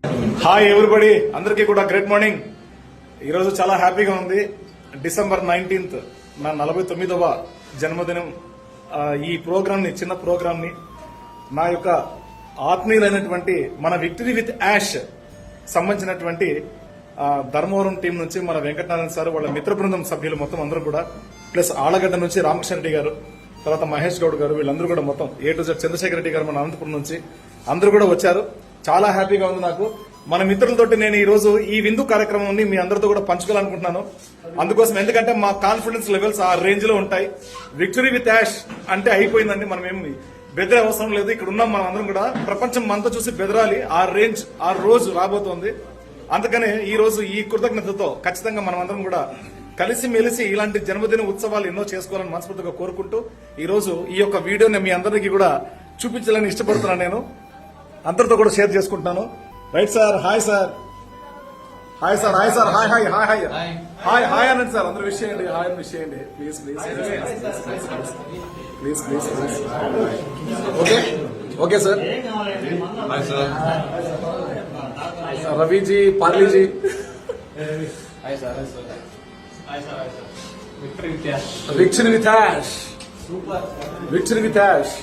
Hi everybody, అందరికీ కూడా great morning. ఈరోజు చాలా హ్యాపీగా ఉంది. డిసెంబర్ 19th నా 49వ జన్మదినం. ఈ ప్రోగ్రామ్ ని, చిన్న ప్రోగ్రామ్ ని నా యొక్క ఆత్మీయులైనటువంటి మన విక్టరీ విత్ యాష్ సంబంధించినటువంటి ధర్మవరం టీం నుంచి మన వెంకటనారాయణ సార్, వాళ్ళ మిత్ర బృందం సభ్యులు మొత్తం అందరూ కూడా, ప్లస్ ఆలగడ్డ నుంచి రామకృష్ణ రెడ్డి గారు, తర్వాత మహేష్ గౌడ్ గారు, వీళ్ళందరూ కూడా మొత్తం A to Z, Chandrasekhar Reddy గారు మన అనంతపురం నుంచి అందరూ కూడా వచ్చారు. చాలా హ్యాపీగా ఉంది నాకు. మన మిత్రులతోటి నేను ఈ రోజు ఈ విందు కార్యక్రమాన్ని మీ అందరితో కూడా పంచుకోవాలనుకుంటున్నాను. అందుకోసం, ఎందుకంటే మా కాన్ఫిడెన్స్ లెవెల్స్ ఆ రేంజ్ లో ఉంటాయి. విక్టరీ విత్ యాష్ అంటే అయిపోయిందండి, మనం ఏమి బెదిరే అవసరం లేదు. ఇక్కడ ఉన్నాం మనం అందరం కూడా, ప్రపంచం మనతో చూసి బెదరాలి. ఆ రేంజ్, ఆ రోజు రాబోతోంది. అందుకనే ఈ రోజు ఈ కృతజ్ఞతతో ఖచ్చితంగా మనం అందరం కూడా కలిసి మెలిసి ఇలాంటి జన్మదిన ఉత్సవాలు ఎన్నో చేసుకోవాలని మనస్ఫూర్తిగా కోరుకుంటూ ఈ రోజు ఈ యొక్క వీడియోని మీ అందరికీ కూడా చూపించాలని ఇష్టపడుతున్నాను. నేను అందరితో కూడా షేర్ చేసుకుంటున్నాను. Right sir, hi sir, hi sir, hi sir, hi hi hi hi hi hi అనండి సార్. అందరూ విష్ చేయండి, హాయ్ అని విష్ చేయండి please please please please please. Okay okay sir. Hi sir, Raviji, పార్లీజీ. Hi sir, victory with Ash, victory with Ash, victory with Ash,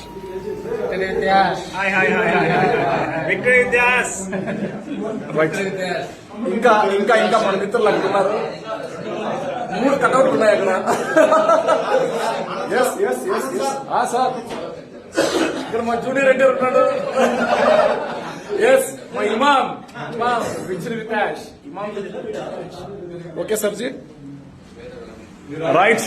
victory with Ash, hi hi hi hi, victory with Ash. Right. Victory with Ash. ఇంకా ఇంకా ఇంకా మన మిత్రులు అక్కడ ఉన్నారు. 3 కటౌట్లు ఉన్నాయి అక్కడ. Yes yes yes yes sir. ఇక్కడ మా జూనియర్ ఎన్టీఆర్ ఉన్నాడు. ఎస్, మా Imam, Imam victory with Yash, Imam. Okay sir ji. Right,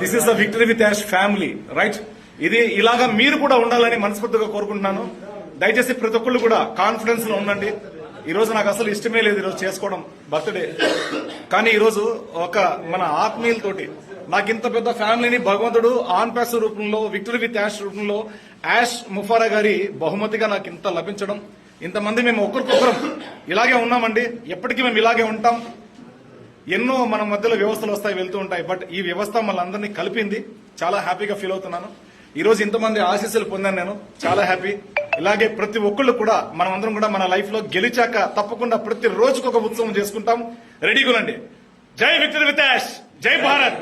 this is the victory with Yash family. Right, ఇది ఇలాగా మీరు కూడా ఉండాలని మనస్ఫూర్తిగా కోరుకుంటున్నాను. దయచేసి ప్రతి ఒక్కళ్ళు కూడా కాన్ఫిడెన్స్ లో ఉండండి. ఈ రోజు నాకు అసలు ఇష్టమే లేదు ఈరోజు చేసుకోవడం, బర్త్డే. కానీ ఈ రోజు ఒక మన ఆత్మీయులతోటి నాకు ఇంత పెద్ద ఫ్యామిలీని భగవంతుడు ఆన్ ప్యాస్ రూపంలో, విక్టరీ విత్ యాష్ రూపంలో, యాష్ ముఫారా గారి బహుమతిగా నాకు ఇంత లభించడం, ఇంతమంది మేము ఒకరికొకరం ఇలాగే ఉన్నామండి. ఎప్పటికీ మేము ఇలాగే ఉంటాం. ఎన్నో మన మధ్యలో వ్యవస్థలు వస్తాయి, వెళ్తూ ఉంటాయి. బట్ ఈ వ్యవస్థ మనందరినీ కలిపింది. చాలా హ్యాపీగా ఫీల్ అవుతున్నాను. ఈ రోజు ఇంతమంది ఆశీస్సులు పొందాను నేను, చాలా హ్యాపీ. ఇలాగే ప్రతి ఒక్కళ్ళు కూడా మనం అందరం కూడా మన లైఫ్ లో గెలిచాక తప్పకుండా ప్రతి రోజుకు ఒక ఉత్సవం చేసుకుంటాం. రెడీగా ఉండండి. జై విక్టరీ విత్ యాష్, జై భారత్.